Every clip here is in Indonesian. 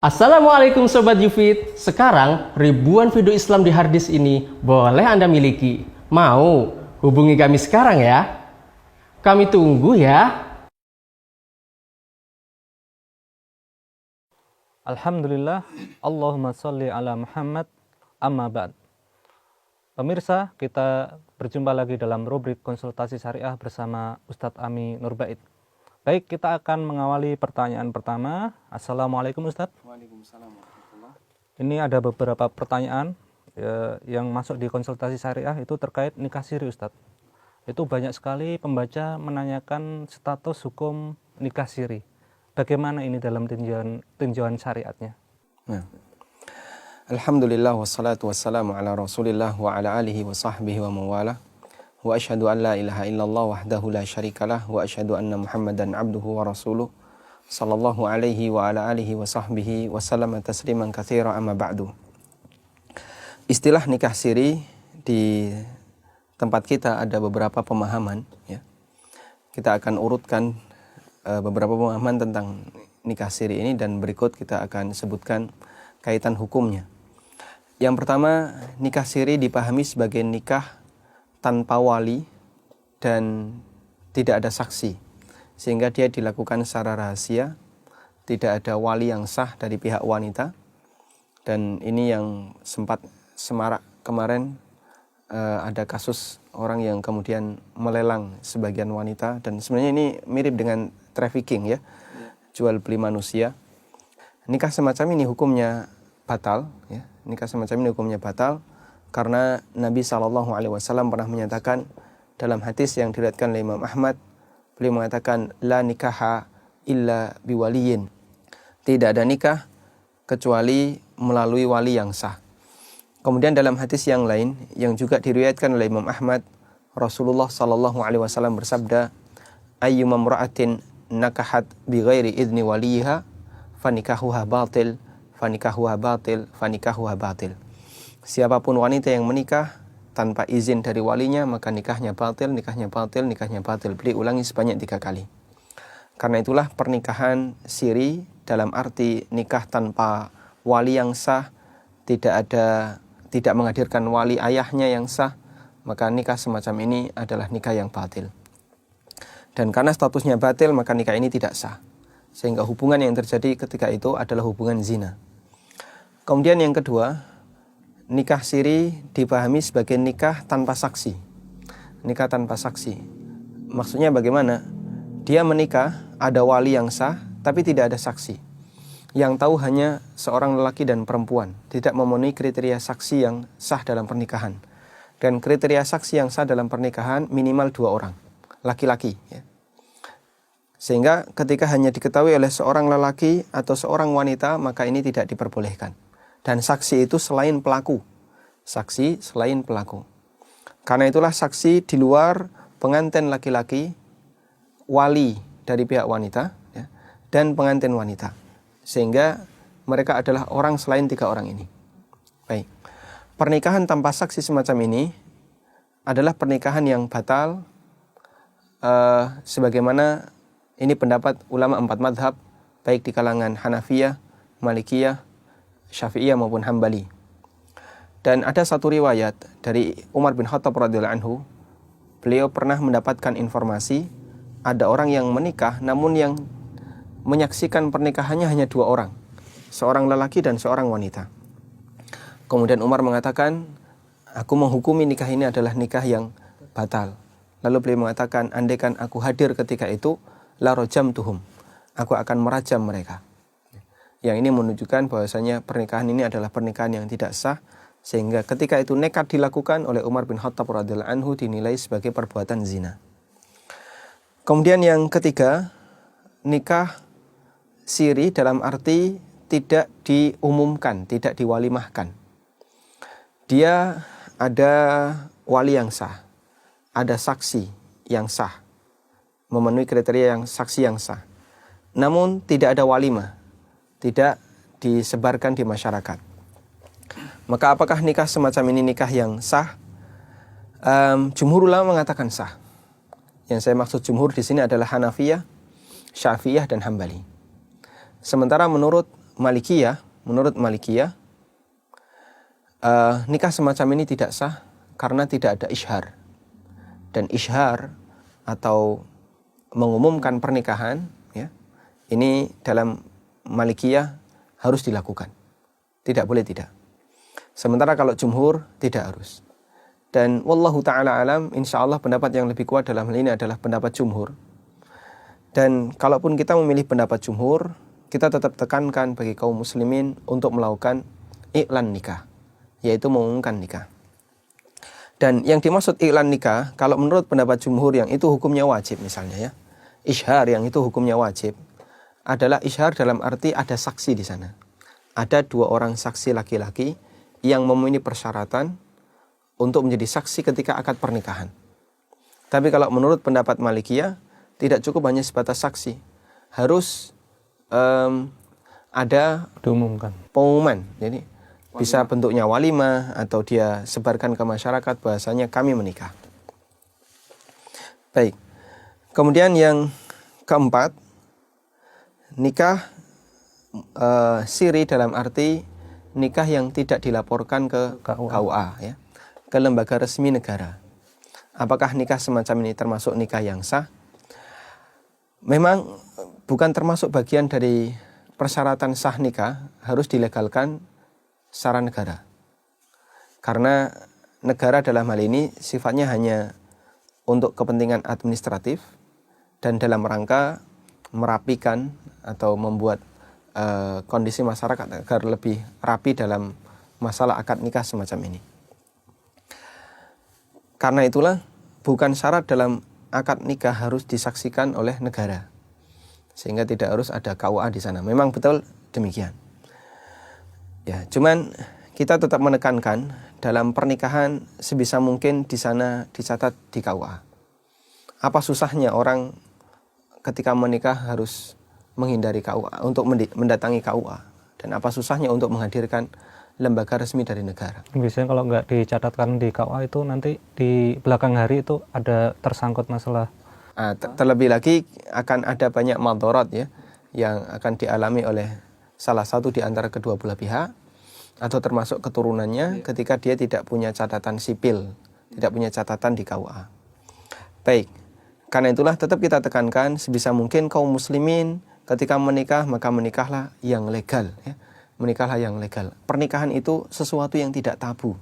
Assalamualaikum Sobat Yufid. Sekarang ribuan video Islam di harddisk ini boleh Anda miliki. Mau? Hubungi kami sekarang ya. Kami tunggu ya. Alhamdulillah, Allahumma sholli ala Muhammad, amma ba'd. Pemirsa, kita berjumpa lagi dalam rubrik konsultasi syariah bersama Ustadz Ami Nurbait. Baik, kita akan mengawali pertanyaan pertama. Assalamualaikum Ustadz. Waalaikumsalam warahmatullahi. Ini ada beberapa pertanyaan yang masuk di konsultasi syariah itu terkait nikah siri Ustadz. Itu banyak sekali pembaca menanyakan status hukum nikah siri. Bagaimana ini dalam tinjauan syariatnya? Nah. Alhamdulillah wassalatu wassalamu ala Rasulillah wa ala alihi wa sahbihi wa mawala. Wa asyhadu an la ilaha illallah wahdahu la syarikalah wa asyhadu anna Muhammadan abduhu wa rasuluh sallallahu alaihi wa ala alihi wa sahbihi wa sallama tasliman katsira amma ba'du. Istilah nikah siri di tempat kita ada beberapa pemahaman ya. Kita akan urutkan beberapa pemahaman tentang nikah siri ini dan berikut kita akan sebutkan kaitan hukumnya. Yang pertama, nikah siri dipahami sebagai nikah tanpa wali dan tidak ada saksi, sehingga dia dilakukan secara rahasia, tidak ada wali yang sah dari pihak wanita. Dan ini yang sempat semarak kemarin, ada kasus orang yang kemudian melelang sebagian wanita, dan sebenarnya ini mirip dengan trafficking ya, jual beli manusia. Nikah semacam ini hukumnya batal ya. Nikah semacam ini hukumnya batal karena Nabi SAW pernah menyatakan dalam hadis yang diriwayatkan oleh Imam Ahmad, beliau mengatakan la nikaha illa biwaliyin. Tidak ada nikah kecuali melalui wali yang sah. Kemudian dalam hadis yang lain yang juga diriwayatkan oleh Imam Ahmad, Rasulullah SAW bersabda, ayyuma imra'atin nakahat bighairi idzni waliha fanikahuha batil fanikahuha batil fanikahuha batil. Siapapun wanita yang menikah tanpa izin dari walinya, maka nikahnya batil, nikahnya batil, nikahnya batil. Beliau ulangi sebanyak 3 kali. Karena itulah pernikahan siri dalam arti nikah tanpa wali yang sah, tidak menghadirkan wali ayahnya yang sah, maka nikah semacam ini adalah nikah yang batil. Dan karena statusnya batil, maka nikah ini tidak sah. Sehingga hubungan yang terjadi ketika itu adalah hubungan zina. Kemudian yang kedua, nikah siri dipahami sebagai nikah tanpa saksi. Nikah tanpa saksi. Maksudnya bagaimana? Dia menikah, ada wali yang sah, tapi tidak ada saksi. Yang tahu hanya seorang lelaki dan perempuan. Tidak memenuhi kriteria saksi yang sah dalam pernikahan. Dan kriteria saksi yang sah dalam pernikahan minimal 2 orang. Laki-laki. Ya. Sehingga ketika hanya diketahui oleh seorang lelaki atau seorang wanita, maka ini tidak diperbolehkan. Dan saksi itu selain pelaku. Saksi selain pelaku. Karena itulah saksi di luar pengantin laki-laki, wali dari pihak wanita, ya, dan pengantin wanita. Sehingga mereka adalah orang selain 3 orang ini. Baik. Pernikahan tanpa saksi semacam ini adalah pernikahan yang batal, sebagaimana ini pendapat ulama 4 madhab, baik di kalangan Hanafiyah, Malikiyah, Syafi'iyah maupun Hambali. Dan ada satu riwayat dari Umar bin Khattab radhiyallahu anhu, beliau pernah mendapatkan informasi ada orang yang menikah namun yang menyaksikan pernikahannya hanya 2 orang, seorang lelaki dan seorang wanita. Kemudian Umar mengatakan, aku menghukumi nikah ini adalah nikah yang batal. Lalu beliau mengatakan, andaikan aku hadir ketika itu, la rajamtuhum, aku akan merajam mereka. Yang ini menunjukkan bahwasanya pernikahan ini adalah pernikahan yang tidak sah, sehingga ketika itu nekat dilakukan oleh Umar bin Khattab radhiyallahu anhu dinilai sebagai perbuatan zina. Kemudian yang ketiga, nikah siri dalam arti tidak diumumkan, tidak diwalimahkan. Dia ada wali yang sah, ada saksi yang sah, memenuhi kriteria yang saksi yang sah. Namun tidak ada walimah, tidak disebarkan di masyarakat. Maka apakah nikah semacam ini nikah yang sah? Jumhur ulama mengatakan sah. Yang saya maksud jumhur di sini adalah Hanafiyah, Syafi'iyah dan Hambali. Sementara menurut menurut Malikiyah, nikah semacam ini tidak sah karena tidak ada isyhar. Dan isyhar atau mengumumkan pernikahan, ya, ini dalam Malikiyah harus dilakukan. Tidak boleh tidak. Sementara kalau jumhur tidak harus. Dan wallahu ta'ala alam, insya Allah pendapat yang lebih kuat dalam hal ini adalah pendapat jumhur. Dan kalaupun kita memilih pendapat jumhur, kita tetap tekankan bagi kaum muslimin untuk melakukan iklan nikah, yaitu mengumumkan nikah. Dan yang dimaksud iklan nikah, kalau menurut pendapat jumhur yang itu hukumnya wajib misalnya, ya, isyhar yang itu hukumnya wajib, adalah isyhar dalam arti ada saksi di sana. Ada 2 orang saksi laki-laki yang memenuhi persyaratan untuk menjadi saksi ketika akad pernikahan. Tapi kalau menurut pendapat Malikiyah, tidak cukup hanya sebatas saksi. Harus ada Diumumkan. pengumuman. Jadi bisa bentuknya walimah atau dia sebarkan ke masyarakat bahasanya kami menikah. Baik. Kemudian yang keempat, nikah siri dalam arti nikah yang tidak dilaporkan ke KUA, ya, ke lembaga resmi negara. Apakah nikah semacam ini termasuk nikah yang sah? Memang bukan termasuk bagian dari persyaratan sah nikah harus dilegalkan secara negara. Karena negara dalam hal ini sifatnya hanya untuk kepentingan administratif dan dalam rangka merapikan atau membuat kondisi masyarakat agar lebih rapi dalam masalah akad nikah semacam ini. Karena itulah bukan syarat dalam akad nikah harus disaksikan oleh negara, sehingga tidak harus ada KUA di sana. Memang betul demikian. Ya, cuman kita tetap menekankan dalam pernikahan sebisa mungkin di sana dicatat di KUA. Apa susahnya orang ketika menikah harus menghindari KUA, untuk mendatangi KUA, dan apa susahnya untuk menghadirkan lembaga resmi dari negara. Biasanya kalau nggak dicatatkan di KUA itu nanti di belakang hari itu ada tersangkut masalah. Terlebih lagi akan ada banyak madharat, ya, yang akan dialami oleh salah satu di antara kedua belah pihak atau termasuk keturunannya ketika dia tidak punya catatan sipil, tidak punya catatan di KUA. Baik, karena itulah tetap kita tekankan sebisa mungkin kaum muslimin ketika menikah maka menikahlah yang legal, ya. Menikahlah yang legal. Pernikahan itu sesuatu yang tidak tabu,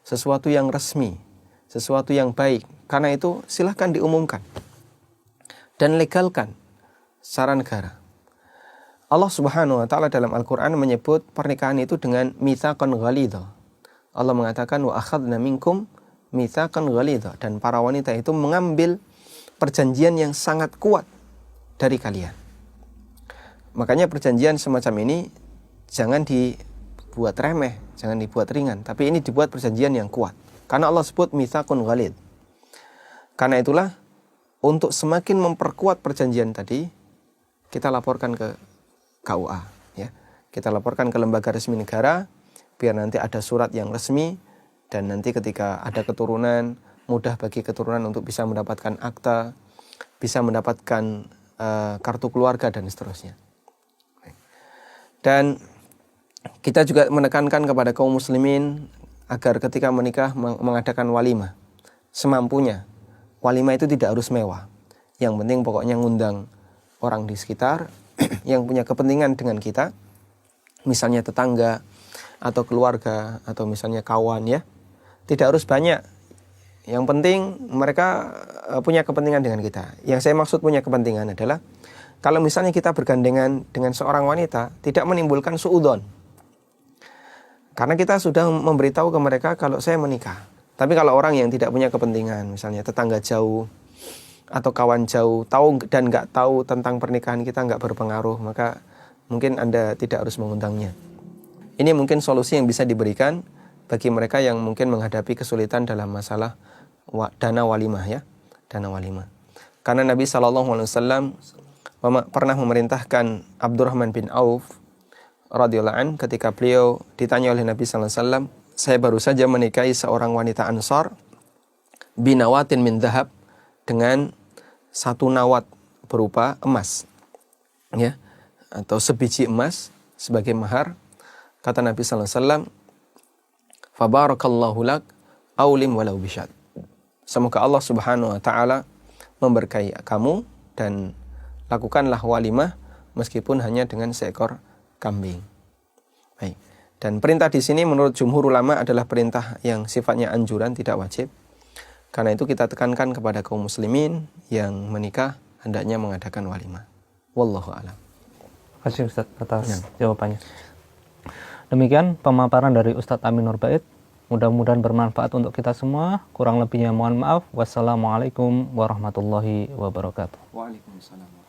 sesuatu yang resmi, sesuatu yang baik. Karena itu silahkan diumumkan dan legalkan secara negara. Allah Subhanahu wa taala dalam Al-Qur'an menyebut pernikahan itu dengan mitsaqan ghalidha. Allah mengatakan wa akhadna minkum mitsaqan ghalidha, dan para wanita itu mengambil perjanjian yang sangat kuat dari kalian. Makanya perjanjian semacam ini jangan dibuat remeh, jangan dibuat ringan, tapi ini dibuat perjanjian yang kuat. Karena Allah sebut mitsaqun ghalidh. Karena itulah untuk semakin memperkuat perjanjian tadi, kita laporkan ke KUA, ya. Kita laporkan ke lembaga resmi negara biar nanti ada surat yang resmi, dan nanti ketika ada keturunan mudah bagi keturunan untuk bisa mendapatkan akta, bisa mendapatkan kartu keluarga dan seterusnya. Dan kita juga menekankan kepada kaum muslimin agar ketika menikah mengadakan walimah semampunya. Walimah itu tidak harus mewah. Yang penting pokoknya ngundang orang di sekitar yang punya kepentingan dengan kita, misalnya tetangga atau keluarga atau misalnya kawan, ya. Tidak harus banyak. Yang penting mereka punya kepentingan dengan kita. Yang saya maksud punya kepentingan adalah kalau misalnya kita bergandengan dengan seorang wanita, tidak menimbulkan suudzon. Karena kita sudah memberitahu ke mereka kalau saya menikah. Tapi kalau orang yang tidak punya kepentingan, misalnya tetangga jauh atau kawan jauh, tahu dan nggak tahu tentang pernikahan kita, nggak berpengaruh, maka mungkin Anda tidak harus mengundangnya. Ini mungkin solusi yang bisa diberikan bagi mereka yang mungkin menghadapi kesulitan dalam masalah dana walimah, ya, dana walimah. Karena Nabi SAW pernah memerintahkan Abdurrahman bin Auf radhiyallahu an ketika beliau ditanya oleh Nabi SAW, saya baru saja menikahi seorang wanita Ansar binawatin min dhahab, dengan satu nawat berupa emas, ya, atau sebiji emas, sebagai mahar. Kata Nabi sallallahu alaihi wasallam, "Fabarakallahu lak aulim walau bisyad." Semoga Allah Subhanahu wa taala memberkahi kamu dan lakukanlah walimah meskipun hanya dengan seekor kambing. Baik. Dan perintah di sini menurut jumhur ulama adalah perintah yang sifatnya anjuran, tidak wajib. Karena itu kita tekankan kepada kaum muslimin yang menikah hendaknya mengadakan walimah. Wallahu a'lam. Terima kasih Ustadz atas jawabannya. Demikian pemaparan dari Ustadz Amin Nurbait. Mudah-mudahan bermanfaat untuk kita semua. Kurang lebihnya mohon maaf. Wassalamualaikum warahmatullahi wabarakatuh. Waalaikumsalam.